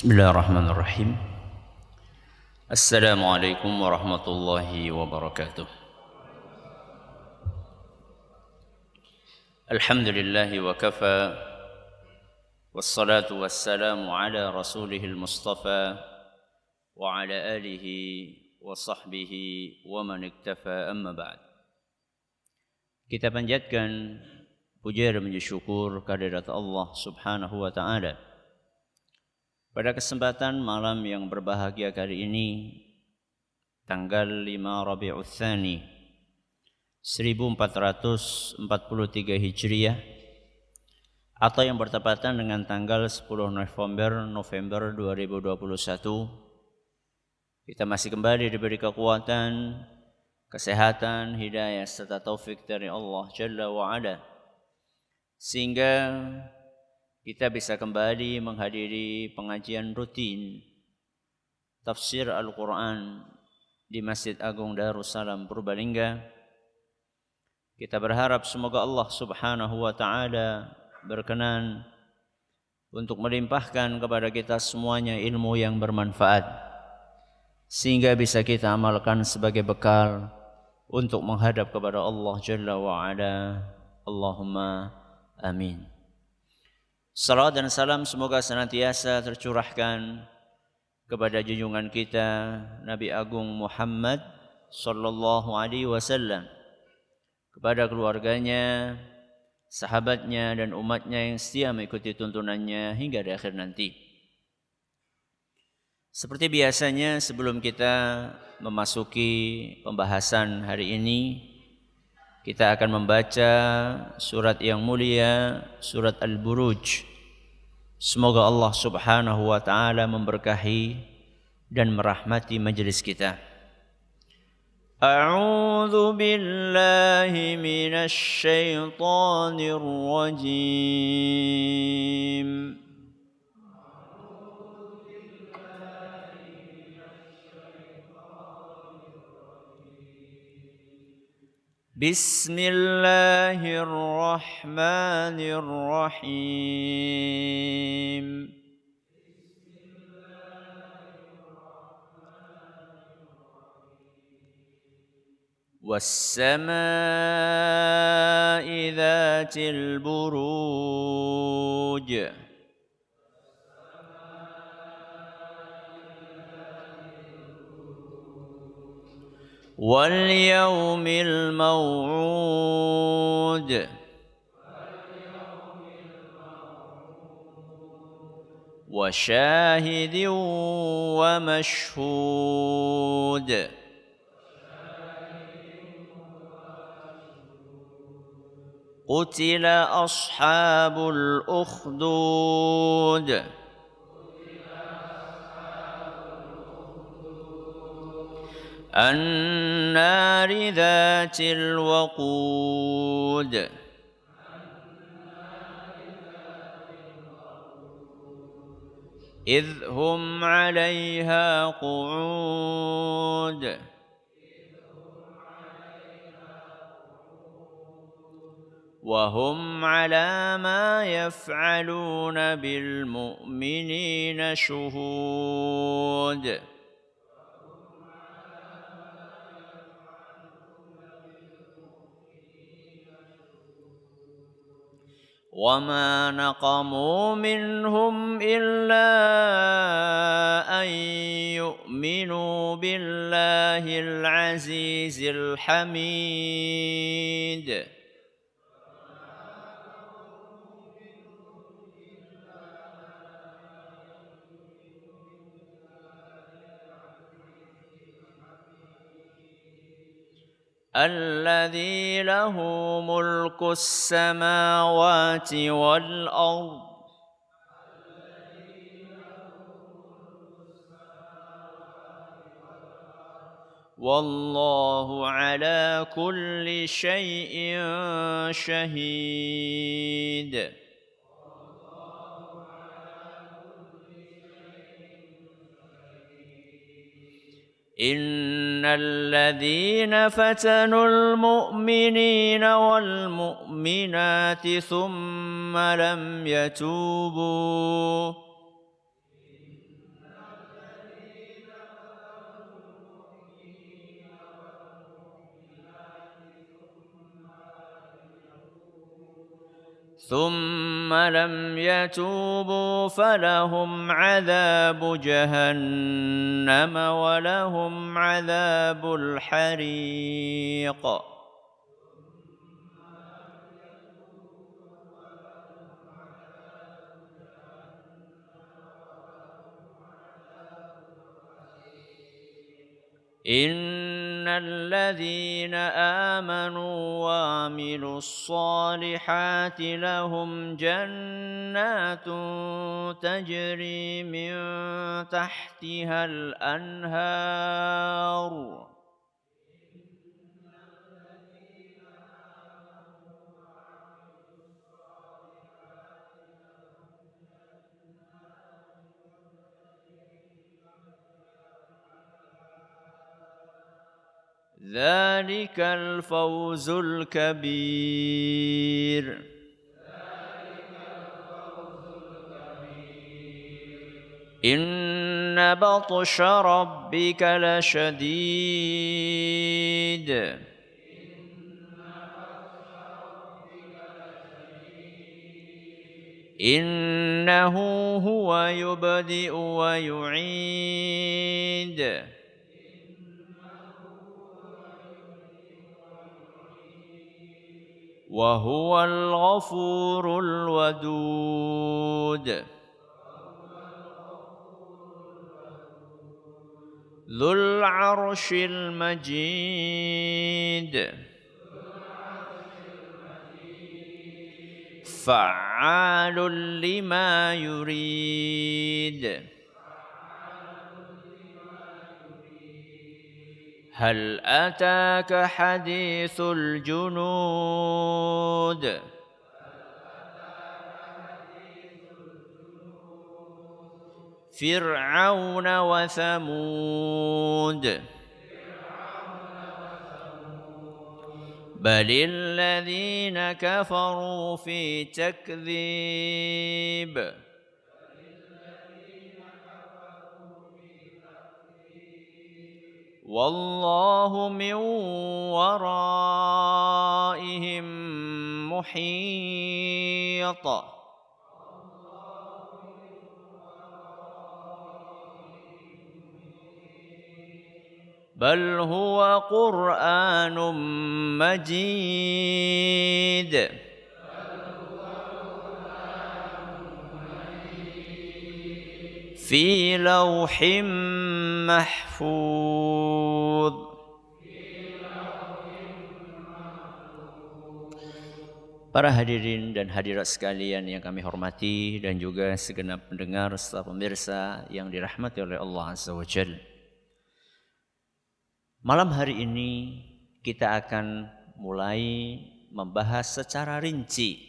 Bismillahirrahmanirrahim. Assalamualaikum warahmatullahi wabarakatuh. Alhamdulillahi wa kafa, wassalatu wassalamu ala rasulihil mustafa wa ala alihi wa sahbihi wa man iktafa, amma ba'd. Kita panjatkan puja dan puji syukur kehadirat Allah subhanahu wa ta'ala. Pada kesempatan malam yang berbahagia kali ini, tanggal 5 Rabiul Tsani 1443 Hijriah, atau yang bertepatan dengan tanggal 10 November 2021, kita masih kembali diberi kekuatan, kesehatan, hidayah serta taufik dari Allah Jalla wa Ala, sehingga kita bisa kembali menghadiri pengajian rutin tafsir Al-Quran di Masjid Agung Darussalam Purbalingga. Kita berharap semoga Allah subhanahu wa ta'ala berkenan untuk melimpahkan kepada kita semuanya ilmu yang bermanfaat, sehingga bisa kita amalkan sebagai bekal untuk menghadap kepada Allah Jalla wa Ala. Allahumma amin. Salawat dan salam semoga senantiasa tercurahkan kepada junjungan kita Nabi Agung Muhammad sallallahu alaihi wasallam, kepada keluarganya, sahabatnya dan umatnya yang setia mengikuti tuntunannya hingga di akhir nanti. Seperti biasanya, sebelum kita memasuki pembahasan hari ini, kita akan membaca surat yang mulia, surat Al-Buruj. Semoga Allah subhanahu wa ta'ala memberkahi dan merahmati majelis kita. A'udzu billahi minasy syaithanir rajim. Bismillahirrahmanirrahim. Was-samaa'i dzatil buruj. واليوم الموعود وشاهد ومشهود قتل أصحاب الأخدود النار ذات الوقود إذ هم عليها قعود وهم على ما يفعلون بالمؤمنين شهود وما نقموا منهم إلا أن يؤمنوا بالله العزيز الحميد الذي له ملك السماوات والأرض والله على كل شيء شهيد إن الذين فتنوا المؤمنين والمؤمنات ثم لم يتوبوا ثم لم يتوبوا فلهم عذاب جهنم ولهم عذاب الحريق إن الذين آمنوا وعملوا الصالحات لهم جنات تجري من تحتها الأنهار ذلك الفوز الكبير إن بطش ربك لشديد إنه هو يبدئ ويعيد وهو الغفور الودود ذو العرش المجيد فعال لما يريد هل أتاك حديث الجنود فرعون وثمود بل الذين كفروا في تكذيب والله من ورائهم محيط بل هو قرآن مجيد في لوح محفوظ. Para hadirin dan hadirat sekalian yang kami hormati dan juga segenap pendengar serta pemirsa yang dirahmati oleh Allah Azza wa Jalla. Malam hari ini kita akan mulai membahas secara rinci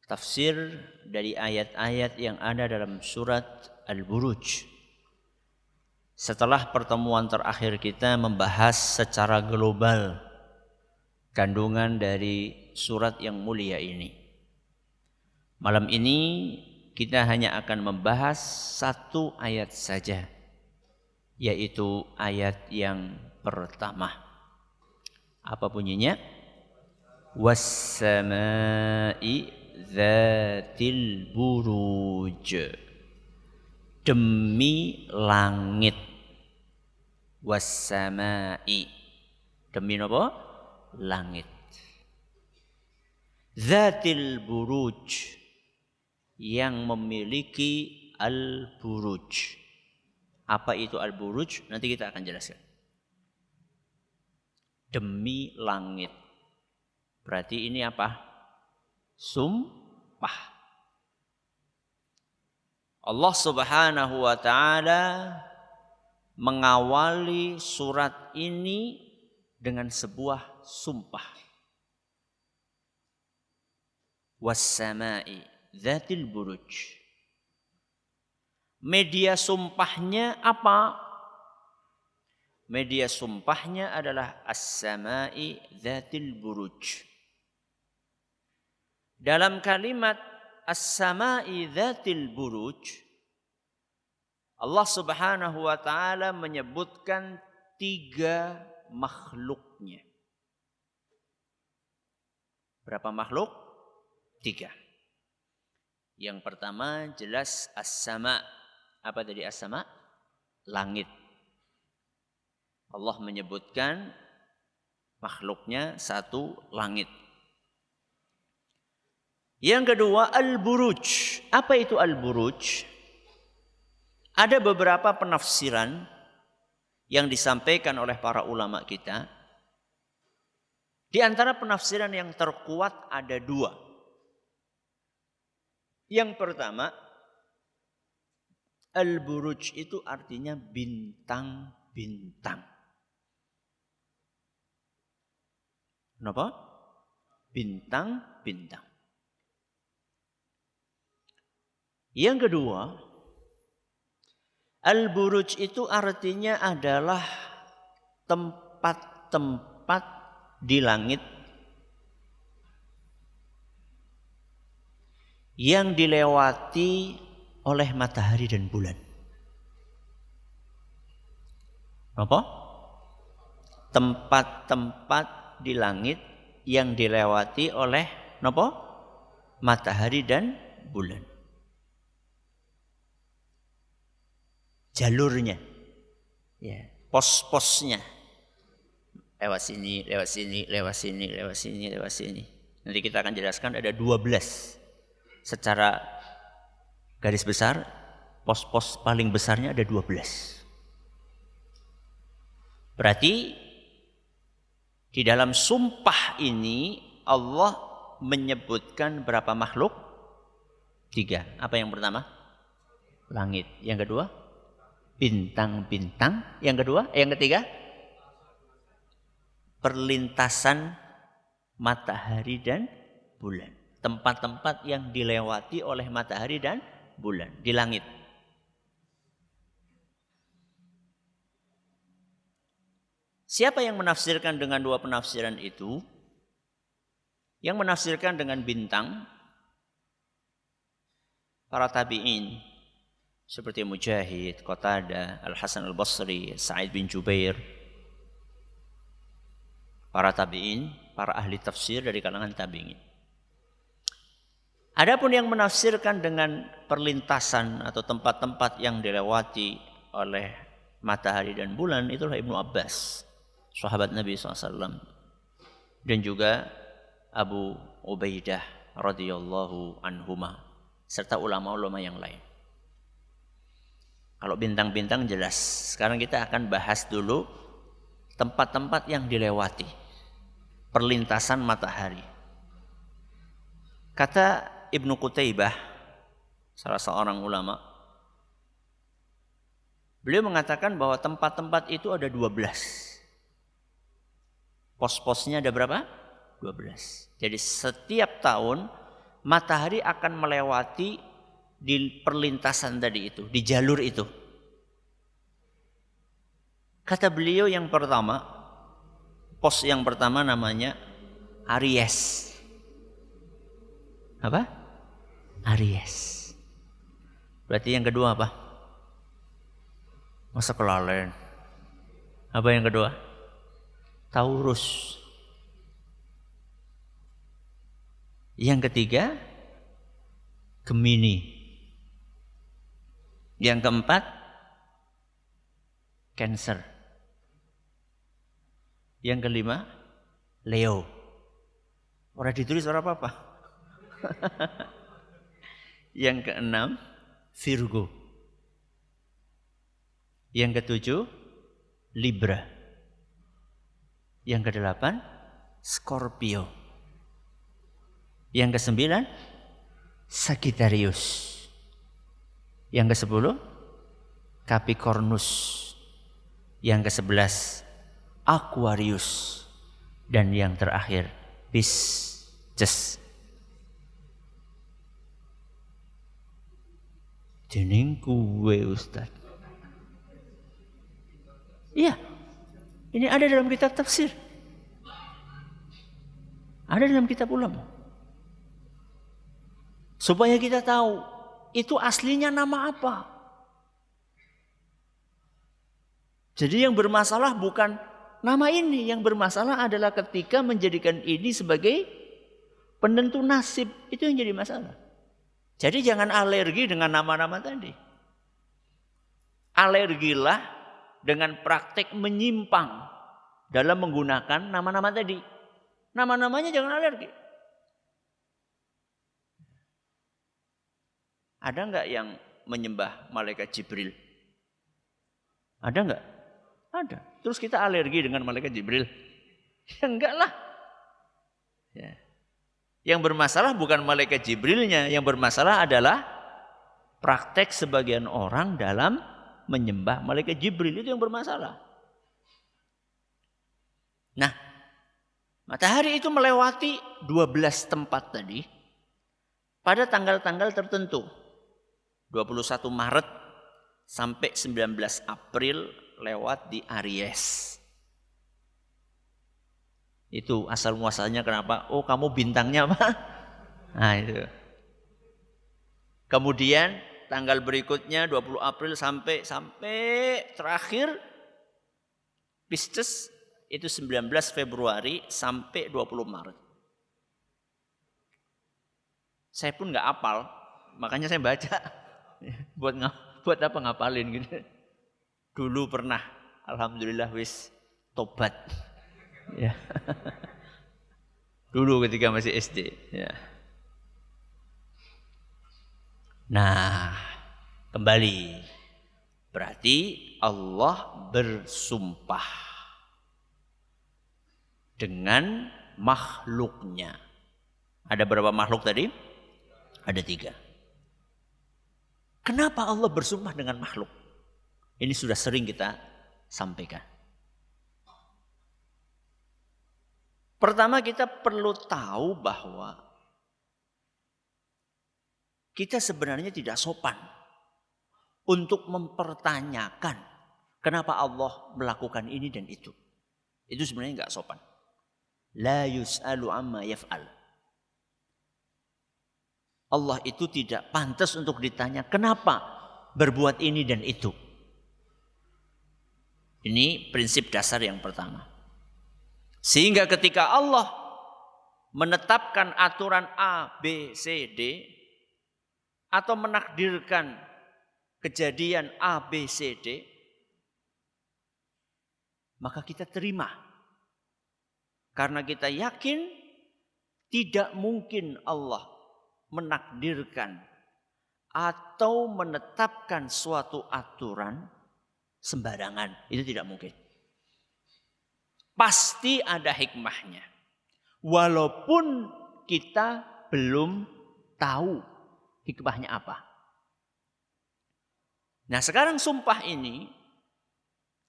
tafsir dari ayat-ayat yang ada dalam surat Al-Buruj. Setelah pertemuan terakhir kita membahas secara global kandungan dari surat yang mulia ini. Malam ini kita hanya akan membahas satu ayat saja, yaitu ayat yang pertama. Apa bunyinya? Was-samaa'i dzatil buruj. Demi langit. Was-samaa'i. Demi apa? Langit. Dzatil buruj. Yang memiliki al-buruj. Apa itu al-buruj? Nanti kita akan jelaskan. Demi langit. Berarti ini apa? Sumpah. Allah Subhanahu wa ta'ala mengawali surat ini dengan sebuah sumpah. Was-samaa'i dzatil buruj. Media sumpahnya apa? Media sumpahnya adalah as-samaa'i dzatil buruj. Dalam kalimat as-samaa'i dzatil buruj, Allah Subhanahu wa ta'ala menyebutkan 3 makhluknya. Berapa makhluk? 3. Yang pertama jelas as-sama. Apa tadi as-sama? Langit. Allah menyebutkan makhluknya satu langit. Yang kedua al-buruj. Apa itu al-buruj? Ada beberapa penafsiran yang disampaikan oleh para ulama kita. Di antara penafsiran yang terkuat ada 2. Yang pertama, al-buruj itu artinya bintang-bintang. Kenapa? Bintang-bintang. Yang kedua, al-buruj itu artinya adalah tempat-tempat di langit yang dilewati oleh matahari dan bulan. Apa? Tempat-tempat di langit yang dilewati oleh apa? Matahari dan bulan. Jalurnya, ya, pos-posnya. Lewat sini, lewat sini, lewat sini, lewat sini, lewat sini. Nanti kita akan jelaskan ada 12. Secara garis besar, pos-pos paling besarnya ada 12. Berarti di dalam sumpah ini Allah menyebutkan berapa makhluk? 3. Apa yang pertama? Langit. Yang kedua? Bintang-bintang. Yang kedua? Yang ketiga? Perlintasan matahari dan bulan. Tempat-tempat yang dilewati oleh matahari dan bulan di langit. Siapa yang menafsirkan dengan 2 penafsiran itu? Yang menafsirkan dengan bintang, para tabi'in seperti Mujahid, Qatadah, Al-Hasan Al-Basri, Sa'id bin Jubair. Para tabi'in, para ahli tafsir dari kalangan tabi'in. Adapun yang menafsirkan dengan perlintasan atau tempat-tempat yang dilewati oleh matahari dan bulan, itulah Ibnu Abbas, sahabat Nabi SAW. Dan juga Abu Ubaidah radhiyallahu anhuma, serta ulama-ulama yang lain. Kalau bintang-bintang jelas. Sekarang kita akan bahas dulu tempat-tempat yang dilewati, perlintasan matahari. Kata Ibnu Qutaibah, salah seorang ulama, beliau mengatakan bahwa tempat-tempat itu ada 12. Pos-posnya ada berapa? 12. Jadi setiap tahun matahari akan melewati di perlintasan tadi itu, di jalur itu. Kata beliau yang pertama, pos yang pertama namanya Aries. Apa? Aries. Berarti yang kedua apa? Masa kelalen. Apa yang kedua? Taurus. Yang ketiga Gemini. Yang keempat Cancer. Yang kelima Leo. Orang ditulis orang apa-apa. Yang keenam Virgo. Yang ketujuh Libra. Yang kedelapan Scorpio. Yang kesembilan Sagittarius. Yang kesepuluh Capricornus. Yang kesebelas Aquarius. Dan yang terakhir Pisces. Jeneng kuwe Ustaz. Iya. Ini ada dalam kitab tafsir. Ada dalam kitab ulama. Supaya kita tahu itu aslinya nama apa. Jadi yang bermasalah bukan nama ini, yang bermasalah adalah ketika menjadikan ini sebagai penentu nasib, itu yang jadi masalah. Jadi jangan alergi dengan nama-nama tadi. Alergilah dengan praktek menyimpang dalam menggunakan nama-nama tadi. Nama-namanya jangan alergi. Ada enggak yang menyembah malaikat Jibril? Ada enggak? Ada. Terus kita alergi dengan malaikat Jibril? Ya enggak lah. Ya. Yang bermasalah bukan malaikat Jibrilnya, yang bermasalah adalah praktek sebagian orang dalam menyembah malaikat Jibril, itu yang bermasalah. Nah, matahari itu melewati 12 tempat tadi pada tanggal-tanggal tertentu. 21 Maret sampai 19 April lewat di Aries. Itu asal muasalnya kenapa? Oh, kamu bintangnya apa? Nah, itu. Kemudian tanggal berikutnya 20 April sampai terakhir Pisces itu 19 Februari sampai 20 Maret. Saya pun nggak hafal, makanya saya baca. buat apa ngapalin gitu. Dulu pernah, alhamdulillah wis tobat. Ya. Dulu ketika masih SD, ya. Nah, kembali. Berarti Allah bersumpah dengan makhluknya. Ada berapa makhluk tadi? Ada 3. Kenapa Allah bersumpah dengan makhluk? Ini sudah sering kita sampaikan. Pertama, kita perlu tahu bahwa kita sebenarnya tidak sopan untuk mempertanyakan kenapa Allah melakukan ini dan itu. Itu sebenarnya enggak sopan. La yus'alu amma yaf'al. Allah itu tidak pantas untuk ditanya kenapa berbuat ini dan itu. Ini prinsip dasar yang pertama. Sehingga ketika Allah menetapkan aturan A, B, C, D atau menakdirkan kejadian A, B, C, D, maka kita terima. Karena kita yakin tidak mungkin Allah menakdirkan atau menetapkan suatu aturan sembarangan. Itu tidak mungkin. Pasti ada hikmahnya. Walaupun kita belum tahu hikmahnya apa. Nah, sekarang sumpah ini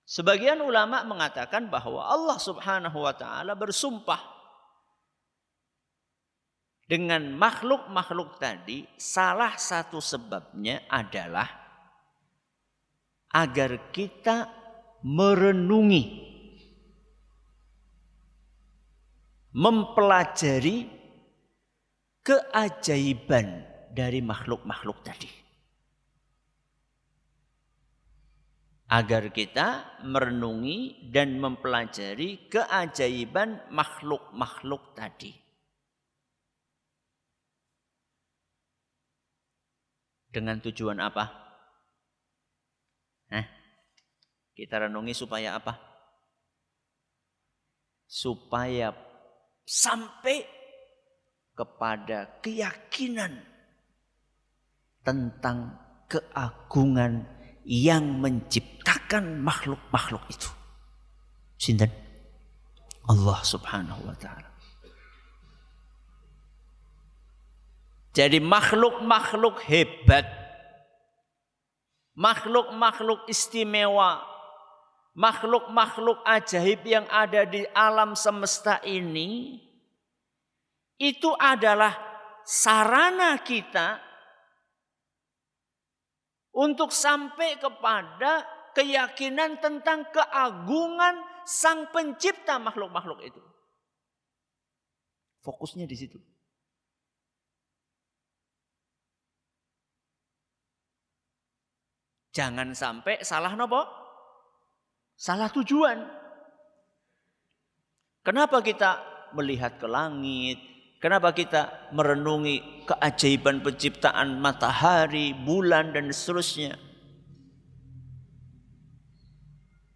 sebagian ulama mengatakan bahwa Allah Subhanahu wa taala bersumpah dengan makhluk-makhluk tadi, salah satu sebabnya adalah agar kita merenungi, mempelajari keajaiban dari makhluk-makhluk tadi. Agar kita merenungi dan mempelajari keajaiban makhluk-makhluk tadi. Dengan tujuan apa? Kita renungi supaya apa? Supaya sampai kepada keyakinan tentang keagungan yang menciptakan makhluk-makhluk itu. Sinten? Allah Subhanahu wa taala. Jadi makhluk-makhluk hebat, makhluk-makhluk istimewa, makhluk-makhluk ajaib yang ada di alam semesta ini, itu adalah sarana kita untuk sampai kepada keyakinan tentang keagungan Sang Pencipta makhluk-makhluk itu. Fokusnya di situ. Jangan sampai salah nopo? Salah tujuan. Kenapa kita melihat ke langit? Kenapa kita merenungi keajaiban penciptaan matahari, bulan, dan seterusnya?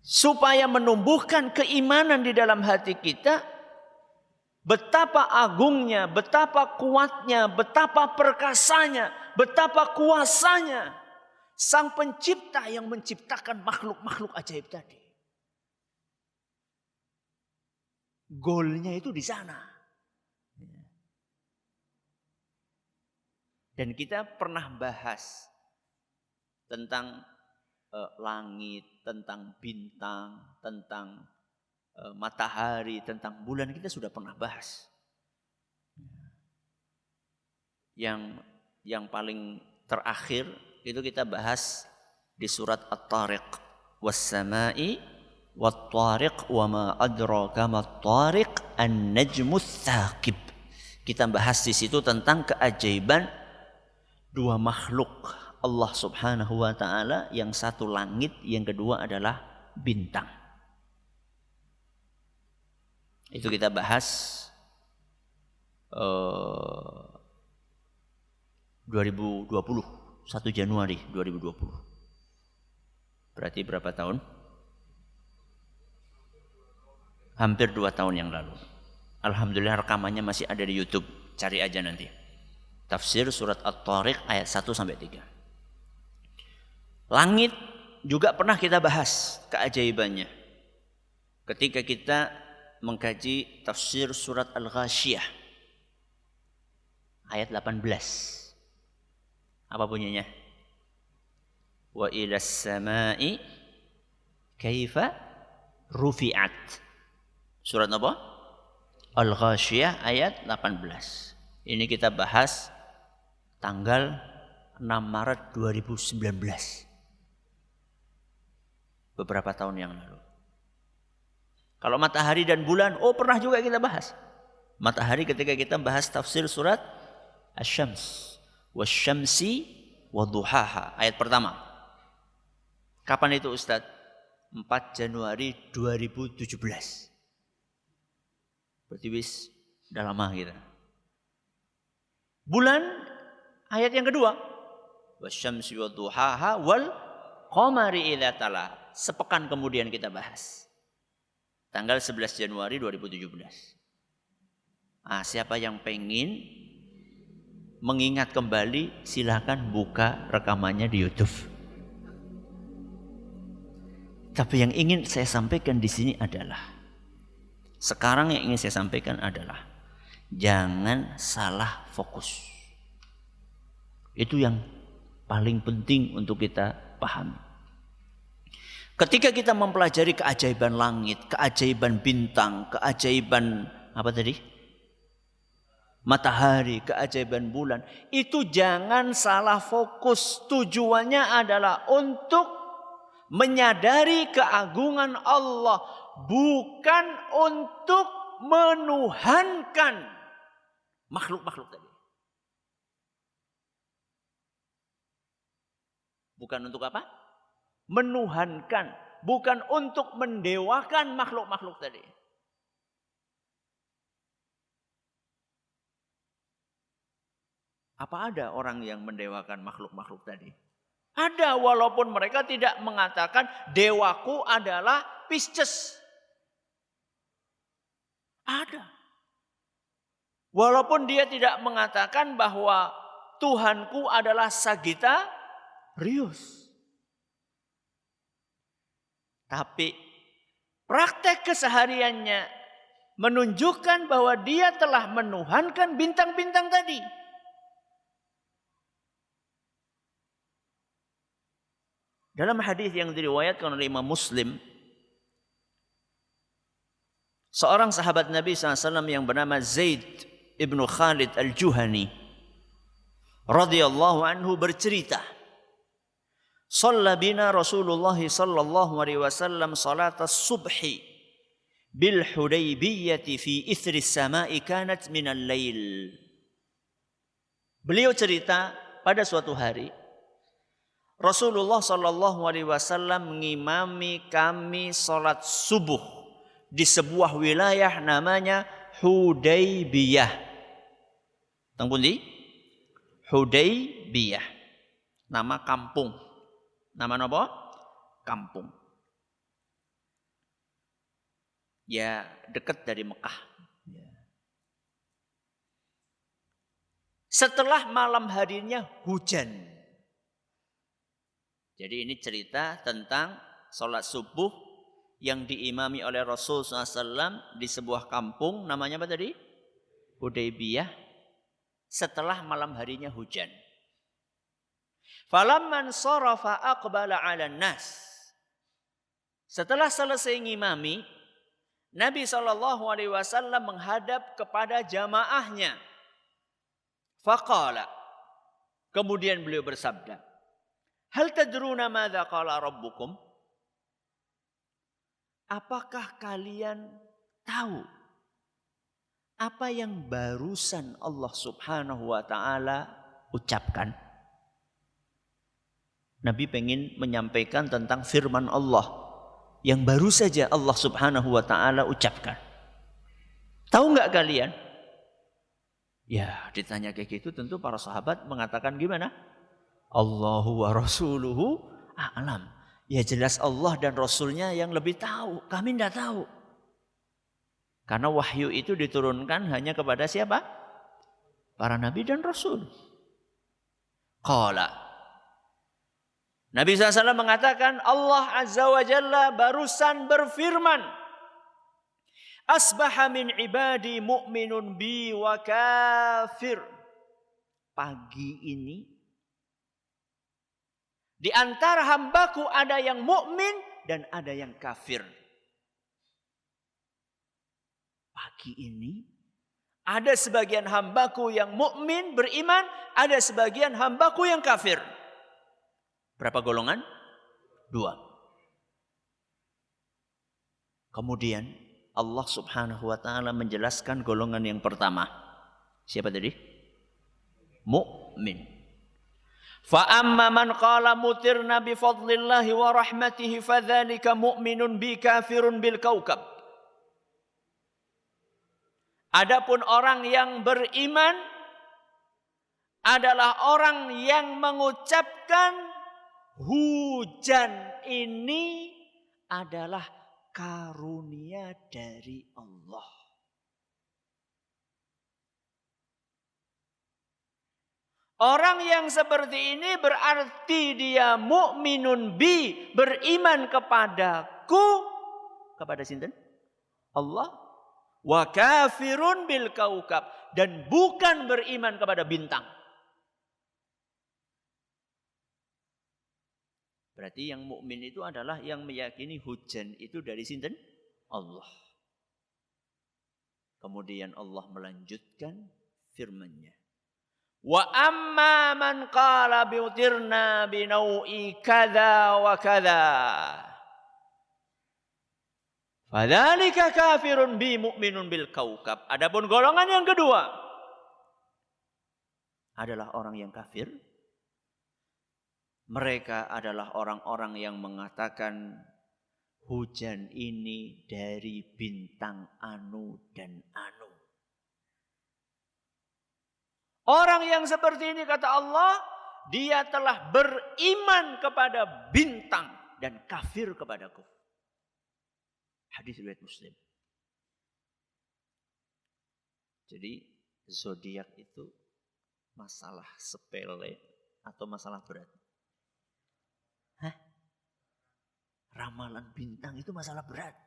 Supaya menumbuhkan keimanan di dalam hati kita, betapa agungnya, betapa kuatnya, betapa perkasanya, betapa kuasanya Sang Pencipta yang menciptakan makhluk-makhluk ajaib tadi. Goalnya itu di sana. Dan kita pernah bahas tentang langit, tentang bintang, tentang matahari, tentang bulan, kita sudah pernah bahas. Yang paling terakhir itu kita bahas di surat At-Tariq. Was-sama'i wat-tariq wa ma adraka mat-tariq an-najmus tsaqib. Kita bahas di situ tentang keajaiban dua makhluk Allah Subhanahu wa taala, yang satu langit, yang kedua adalah bintang. Itu kita bahas 2020, 1 Januari 2020. Berarti berapa tahun? Hampir 2 tahun yang lalu. Alhamdulillah rekamannya masih ada di YouTube. Cari aja nanti. Tafsir surat At-Tariq ayat 1-3. Langit juga pernah kita bahas keajaibannya ketika kita mengkaji tafsir surat Al-Ghasyiyah ayat 18. Apa bunyinya? Wa ilas sama'i kaifa rufi'at. Surat apa? Al-Ghasyiyah ayat 18. Ini kita bahas tanggal 6 Maret 2019. Beberapa tahun yang lalu. Kalau matahari dan bulan, pernah juga kita bahas. Matahari ketika kita bahas tafsir surat Asy-Syams. Wasyamsi waduhaha. Ayat pertama. Kapan itu Ustaz? 4 Januari 2017. Berarti udah lama kita. Bulan, ayat yang kedua. Wasyamsi waduhaha wal qamari idza tala. Sepekan kemudian kita bahas. Tanggal 11 Januari 2017. Siapa yang pengen mengingat kembali, silakan buka rekamannya di YouTube. Tapi yang ingin saya sampaikan di sini adalah, sekarang yang ingin saya sampaikan adalah, jangan salah fokus. Itu yang paling penting untuk kita pahami. Ketika kita mempelajari keajaiban langit, keajaiban bintang, keajaiban apa tadi? Matahari, keajaiban bulan, itu jangan salah fokus. Tujuannya adalah untuk menyadari keagungan Allah, bukan untuk menuhankan makhluk-makhluk tadi. Bukan untuk apa? Menuhankan, bukan untuk mendewakan makhluk-makhluk tadi. Apa ada orang yang mendewakan makhluk-makhluk tadi? Ada, walaupun mereka tidak mengatakan dewaku adalah Pisces. Ada. Walaupun dia tidak mengatakan bahwa Tuhanku adalah Sagittarius. Tapi praktek kesehariannya menunjukkan bahwa dia telah menuhankan bintang-bintang tadi. Dalam hadis yang diriwayatkan oleh Imam Muslim, seorang sahabat Nabi SAW yang bernama Zaid ibnu Khalid al-Juhani radhiyallahu anhu bercerita, "Shalla bina Rasulullah sallallahu alaihi wasallam salat as-subhi bil Hudaybiyyah fi ithri as-sama'i kanat min al-lail." Beliau cerita, pada suatu hari Rasulullah sallallahu alaihi wasallam mengimami kami salat subuh di sebuah wilayah namanya Hudaybiyah. Teng pundi? Hudaybiyah. Nama kampung. Nama napa? Kampung. Ya, dekat dari Mekah. Ya. Setelah malam harinya hujan. Jadi ini cerita tentang sholat subuh yang diimami oleh Rasul SAW di sebuah kampung. Namanya apa tadi? Hudaybiyah. Setelah malam harinya hujan. Falamman sarafa aqbala 'alan nas. Setelah selesai ngimami, Nabi SAW menghadap kepada jamaahnya. Faqala. Kemudian beliau bersabda, hal tadruna madza qala rabbukum? Apakah kalian tahu apa yang barusan Allah Subhanahu wa taala ucapkan? Nabi pengen menyampaikan tentang firman Allah yang baru saja Allah Subhanahu wa taala ucapkan. Tahu enggak kalian? Ya, ditanya kayak gitu tentu para sahabat mengatakan gimana? Allahu wa rasuluhu a'lam. Ya jelas Allah dan Rasulnya yang lebih tahu. Kami tidak tahu. Karena wahyu itu diturunkan hanya kepada siapa? Para nabi dan rasul. Qala. Nabi SAW mengatakan Allah Azza wa Jalla barusan berfirman. Asbaha min ibadi mu'minun bi wa kafir. Pagi ini di antara hambaku ada yang mukmin dan ada yang kafir. Pagi ini ada sebagian hambaku yang mukmin beriman, ada sebagian hambaku yang kafir. Berapa golongan? 2. Kemudian Allah Subhanahu wa taala menjelaskan golongan yang pertama. Siapa tadi? Mukmin. Fa amma man qala mutirna bi fadlillahi wa rahmatihi fadzalika mu'minun bi kafirun bil kaukab. Adapun orang yang beriman adalah orang yang mengucapkan hujan ini adalah karunia dari Allah. Orang yang seperti ini berarti dia mukminun bi, beriman kepadaku, kepada sinten? Allah. Wa kafirun bil kaukab, dan bukan beriman kepada bintang. Berarti yang mukmin itu adalah yang meyakini hujan itu dari sinten? Allah. Kemudian Allah melanjutkan firman-Nya. Wa amma man qala biutirna binau'i kadza wa kadza. Fadzalika kafirun bi mu'minun bil kaukab. Adapun golongan yang kedua adalah orang yang kafir. Mereka adalah orang-orang yang mengatakan hujan ini dari bintang anu dan anu. Orang yang seperti ini kata Allah, dia telah beriman kepada bintang dan kafir kepadaku. Hadis riwayat Muslim. Jadi zodiak itu masalah sepele atau masalah berat? Hah? Ramalan bintang itu masalah berat.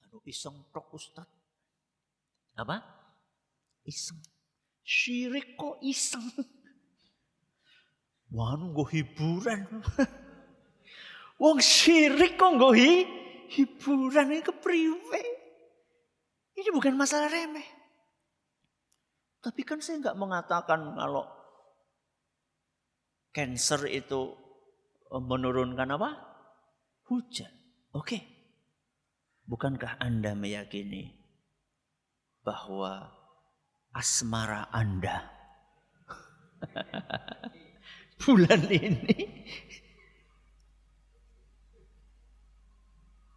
Anu iseng tok Ustaz. Apa? Iseng. Syirik kok iseng. Wah, anu nggo hiburan. Wong syirik kok nggo hiburan ini kepriwe? Ini bukan masalah remeh. Tapi kan saya enggak mengatakan kalau cancer itu menurunkan apa? Hujan. Oke. Bukankah Anda meyakini bahwa asmara Anda bulan ini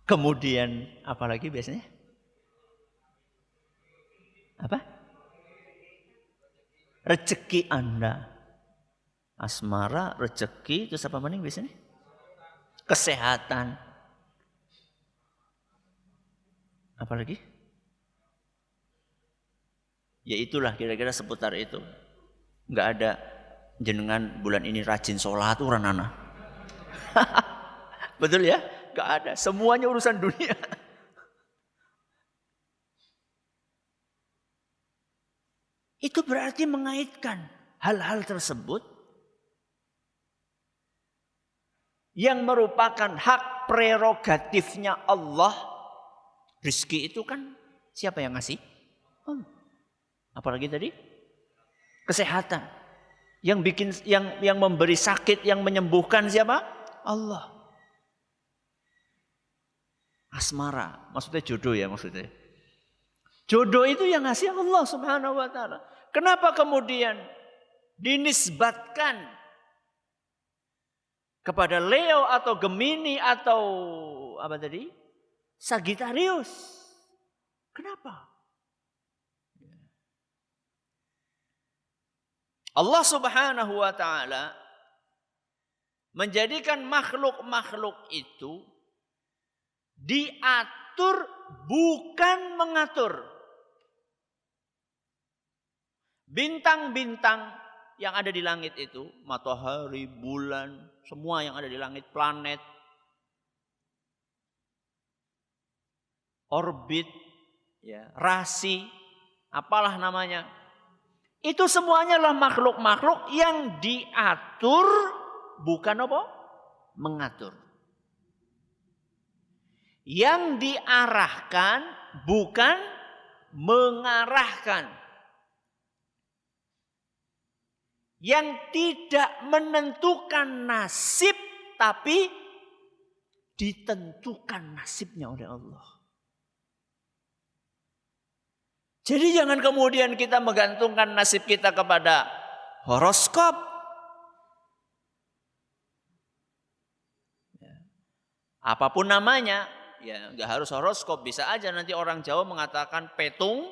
kemudian apalagi biasanya Apa? Rezeki Anda. Asmara, rezeki, terus apa maning biasanya? Kesehatan. Apalagi? Ya itulah kira-kira seputar itu. Enggak ada jenengan bulan ini rajin sholat orang anak. Betul ya? Enggak ada. Semuanya urusan dunia. Itu berarti mengaitkan hal-hal tersebut yang merupakan hak prerogatifnya Allah. Rizki itu kan siapa yang ngasih? Allah. Apalagi tadi? Kesehatan. Yang bikin yang memberi sakit, yang menyembuhkan siapa? Allah. Asmara, maksudnya jodoh ya maksudnya. Jodoh itu yang ngasih Allah Subhanahu wa taala. Kenapa kemudian dinisbatkan kepada Leo atau Gemini atau apa tadi? Sagittarius? Kenapa? Allah Subhanahu wa taala menjadikan makhluk-makhluk itu diatur bukan mengatur. Bintang-bintang yang ada di langit itu, matahari, bulan, semua yang ada di langit, planet, orbit, ya, rasi, apalah namanya. Itu semuanya adalah makhluk-makhluk yang diatur bukan apa? Mengatur. Yang diarahkan bukan mengarahkan. Yang tidak menentukan nasib tapi ditentukan nasibnya oleh Allah. Jadi jangan kemudian kita menggantungkan nasib kita kepada horoskop. Apapun namanya, ya nggak harus horoskop, bisa aja nanti orang Jawa mengatakan petung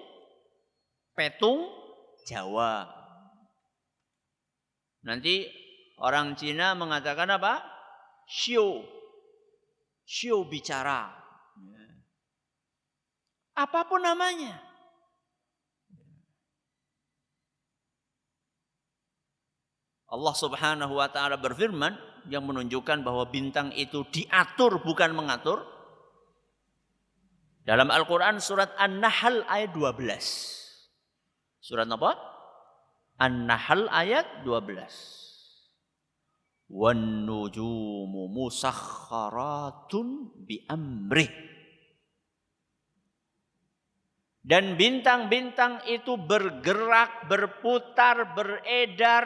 Jawa. Nanti orang Cina mengatakan apa? Xiu bicara. Apapun namanya. Allah Subhanahu wa taala berfirman yang menunjukkan bahwa bintang itu diatur bukan mengatur. Dalam Al-Qur'an surat An-Nahl ayat 12. Surat apa? An-Nahl ayat 12. Wan nujumu musakharatun bi amrih. Dan bintang-bintang itu bergerak, berputar, beredar,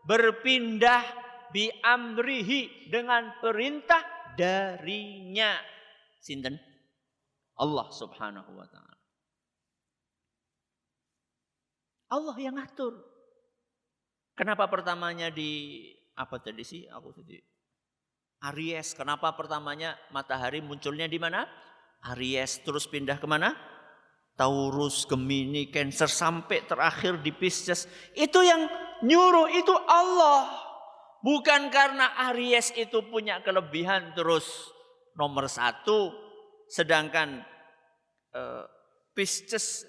berpindah bi amrihi dengan perintah darinya. Sinten? Allah Subhanahu wa taala. Allah yang ngatur. Kenapa pertamanya di apa tadi sih? Aku tadi Aries. Kenapa pertamanya matahari munculnya di mana? Aries, terus pindah kemana? Taurus, Gemini, Cancer, sampai terakhir di Pisces. Itu yang nyuruh itu Allah. Bukan karena Aries itu punya kelebihan terus nomor 1. Sedangkan Pisces,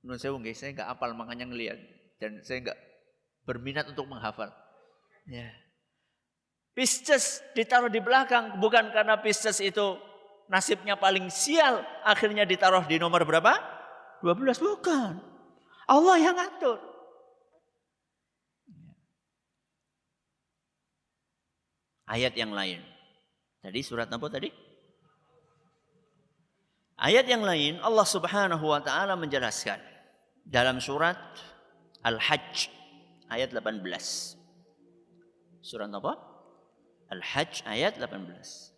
menurut saya nggak hafal makanya ngelihat. Dan saya nggak berminat untuk menghafal. Ya. Pisces ditaruh di belakang. Bukan karena Pisces itu nasibnya paling sial, akhirnya ditaruh di nomor berapa? 12, bukan. Allah yang ngatur. Ayat yang lain. Tadi surat apa tadi? Ayat yang lain Allah Subhanahu wa taala menjelaskan dalam surat Al-Hajj ayat 18. Surat apa? Al-Hajj ayat 18.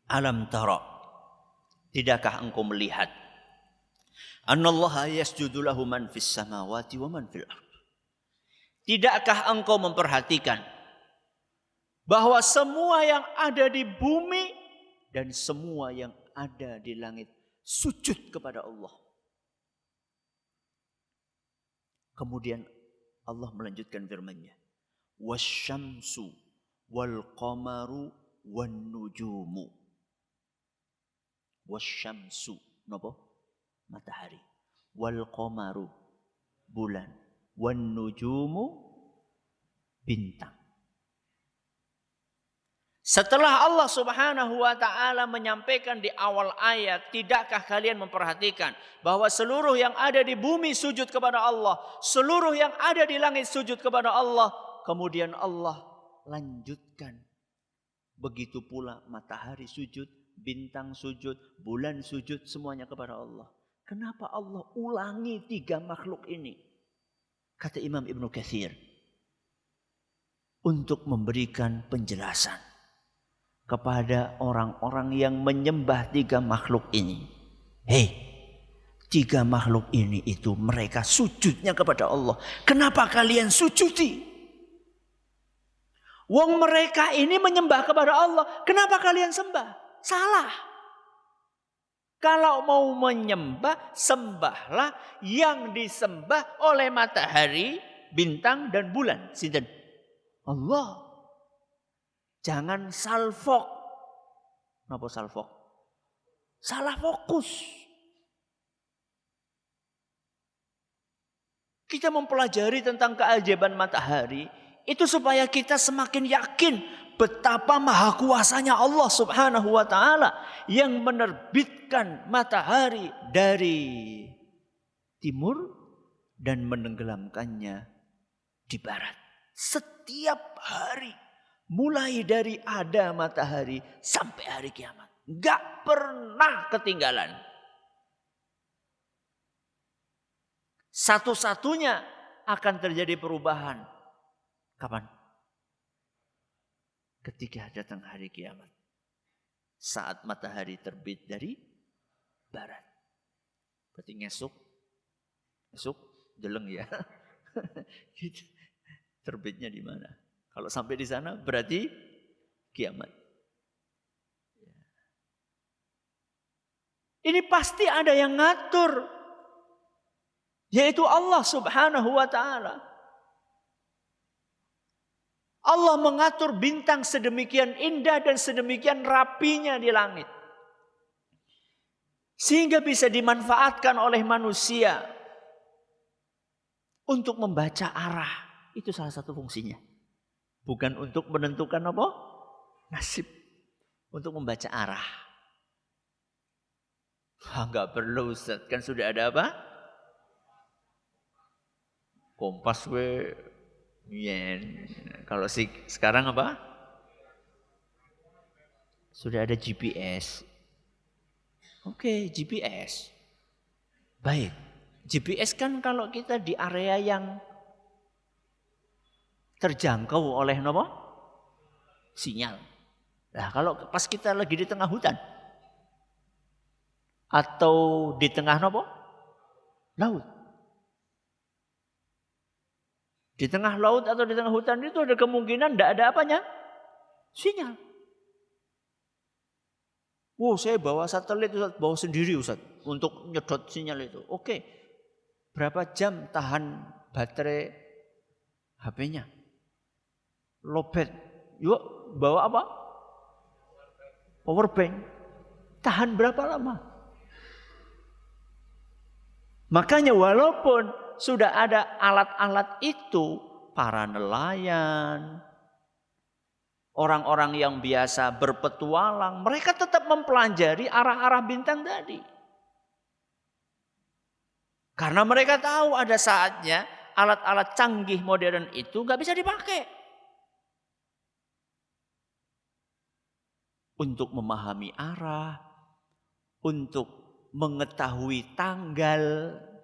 Alam tara, tidakkah engkau melihat annallaha yasjudu lahu man fis samawati wa man fil ardh. Tidakkah engkau memperhatikan bahwa semua yang ada di bumi dan semua yang ada di langit sujud kepada Allah. Kemudian Allah melanjutkan firman-Nya. Wasyamsu wal qamaru wan nujumu. Wasyamsu, napa? Matahari. Wal qamaru, bulan. Wan nujumu, bintang. Setelah Allah Subhanahu wa taala menyampaikan di awal ayat, tidakkah kalian memperhatikan bahwa seluruh yang ada di bumi sujud kepada Allah, seluruh yang ada di langit sujud kepada Allah, kemudian Allah lanjutkan. Begitu pula matahari sujud, bintang sujud, bulan sujud, semuanya kepada Allah. Kenapa Allah ulangi 3 makhluk ini? Kata Imam Ibnu Katsir, untuk memberikan penjelasan kepada orang-orang yang menyembah 3 makhluk ini. Hei, 3 makhluk ini itu mereka sujudnya kepada Allah. Kenapa kalian sujudi? Wong mereka ini menyembah kepada Allah. Kenapa kalian sembah? Salah. Kalau mau menyembah, sembahlah yang disembah oleh matahari, bintang, dan bulan. Sinten? Allah. Jangan salfok. Kenapa salfok? Salah fokus. Kita mempelajari tentang keajaiban matahari itu supaya kita semakin yakin betapa maha kuasanya Allah Subhanahu wa taala yang menerbitkan matahari dari timur dan menenggelamkannya di barat. Setiap hari, mulai dari ada matahari sampai hari kiamat. Enggak pernah ketinggalan. Satu-satunya akan terjadi perubahan. Kapan? Ketika datang hari kiamat. Saat matahari terbit dari barat. Berarti ngesuk deleng ya. Terbitnya di mana? Kalau sampai di sana berarti kiamat. Ini pasti ada yang ngatur. Yaitu Allah Subhanahu wa ta'ala. Allah mengatur bintang sedemikian indah dan sedemikian rapinya di langit. Sehingga bisa dimanfaatkan oleh manusia untuk membaca arah. Itu salah satu fungsinya. Bukan untuk menentukan apa? Nasib. Untuk membaca arah. Enggak perlu Ustaz. Kan sudah ada apa? Kompas we. Kalau sekarang apa? Sudah ada GPS. Oke, GPS. Baik. GPS kan kalau kita di area yang terjangkau oleh apa? Sinyal. Nah, kalau pas kita lagi di tengah hutan atau di tengah apa? Laut. Di tengah laut atau di tengah hutan itu ada kemungkinan tidak ada apanya? Sinyal. Wow, saya bawa satelit Ustaz, bawa sendiri Ustaz untuk nyedot sinyal itu. Oke. Berapa jam tahan baterai HP-nya? Lobet. Yuk, bawa apa? Power bank. Tahan berapa lama? Makanya walaupun sudah ada alat-alat itu, para nelayan, orang-orang yang biasa berpetualang, mereka tetap mempelajari arah-arah bintang tadi. Karena mereka tahu ada saatnya alat-alat canggih modern itu nggak bisa dipakai. Untuk memahami arah, untuk mengetahui tanggal.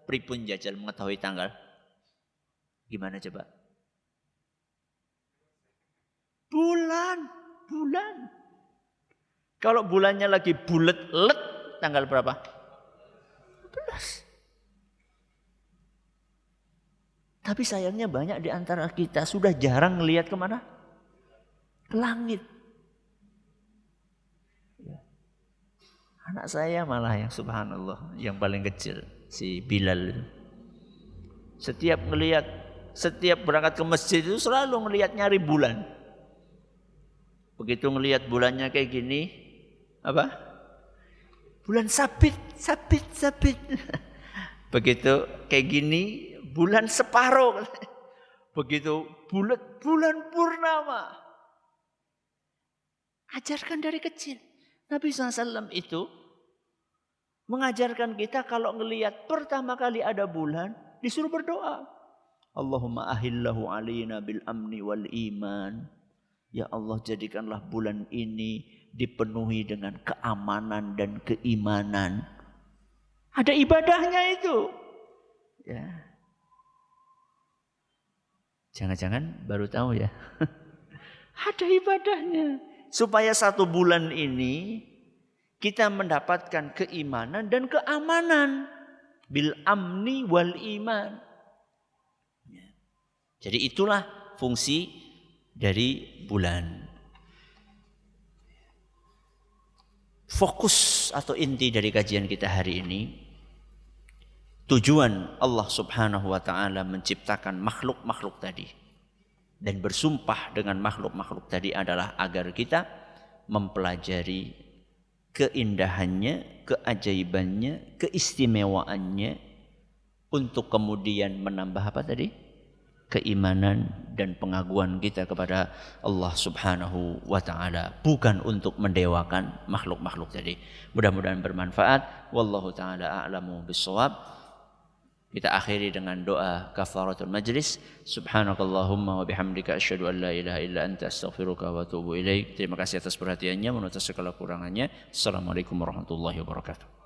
Pripun jajal mengetahui tanggal? Gimana coba? Bulan. Kalau bulannya lagi bulet-let, tanggal berapa? 12. Tapi sayangnya banyak di antara kita sudah jarang ngelihat kemana? Ke langit. Anak saya malah yang subhanallah, yang paling kecil, si Bilal. Setiap berangkat ke masjid itu selalu ngelihat nyari bulan. Begitu ngelihat bulannya kayak gini, apa? Bulan sabit. Begitu kayak gini, bulan separuh. Begitu bulan purnama. Ajarkan dari kecil. Nabi SAW itu mengajarkan kita kalau ngelihat pertama kali ada bulan, disuruh berdoa. Allahumma ahillahu alaina bil amni wal iman. Ya Allah, jadikanlah bulan ini dipenuhi dengan keamanan dan keimanan. Ada ibadahnya itu. Ya. Jangan-jangan baru tahu ya. Ada ibadahnya. Supaya 1 bulan ini kita mendapatkan keimanan dan keamanan. Bil amni wal iman. Jadi itulah fungsi dari bulan. Fokus atau inti dari kajian kita hari ini, tujuan Allah Subhanahu wa taala menciptakan makhluk-makhluk tadi dan bersumpah dengan makhluk-makhluk tadi adalah agar kita mempelajari keindahannya, keajaibannya, keistimewaannya untuk kemudian menambah apa tadi? Keimanan dan pengaguan kita kepada Allah Subhanahu wa taala, bukan untuk mendewakan makhluk-makhluk tadi. Mudah-mudahan bermanfaat. Wallahu taala a'lamu bissawab. Kita akhiri dengan doa kafaratul majlis. Subhanakallahumma wa bihamdika asyhadu an la ilaha illa anta astaghfiruka wa atubu ilaik. Terima kasih atas perhatiannya, menutup segala kurangannya. Assalamualaikum warahmatullahi wabarakatuh.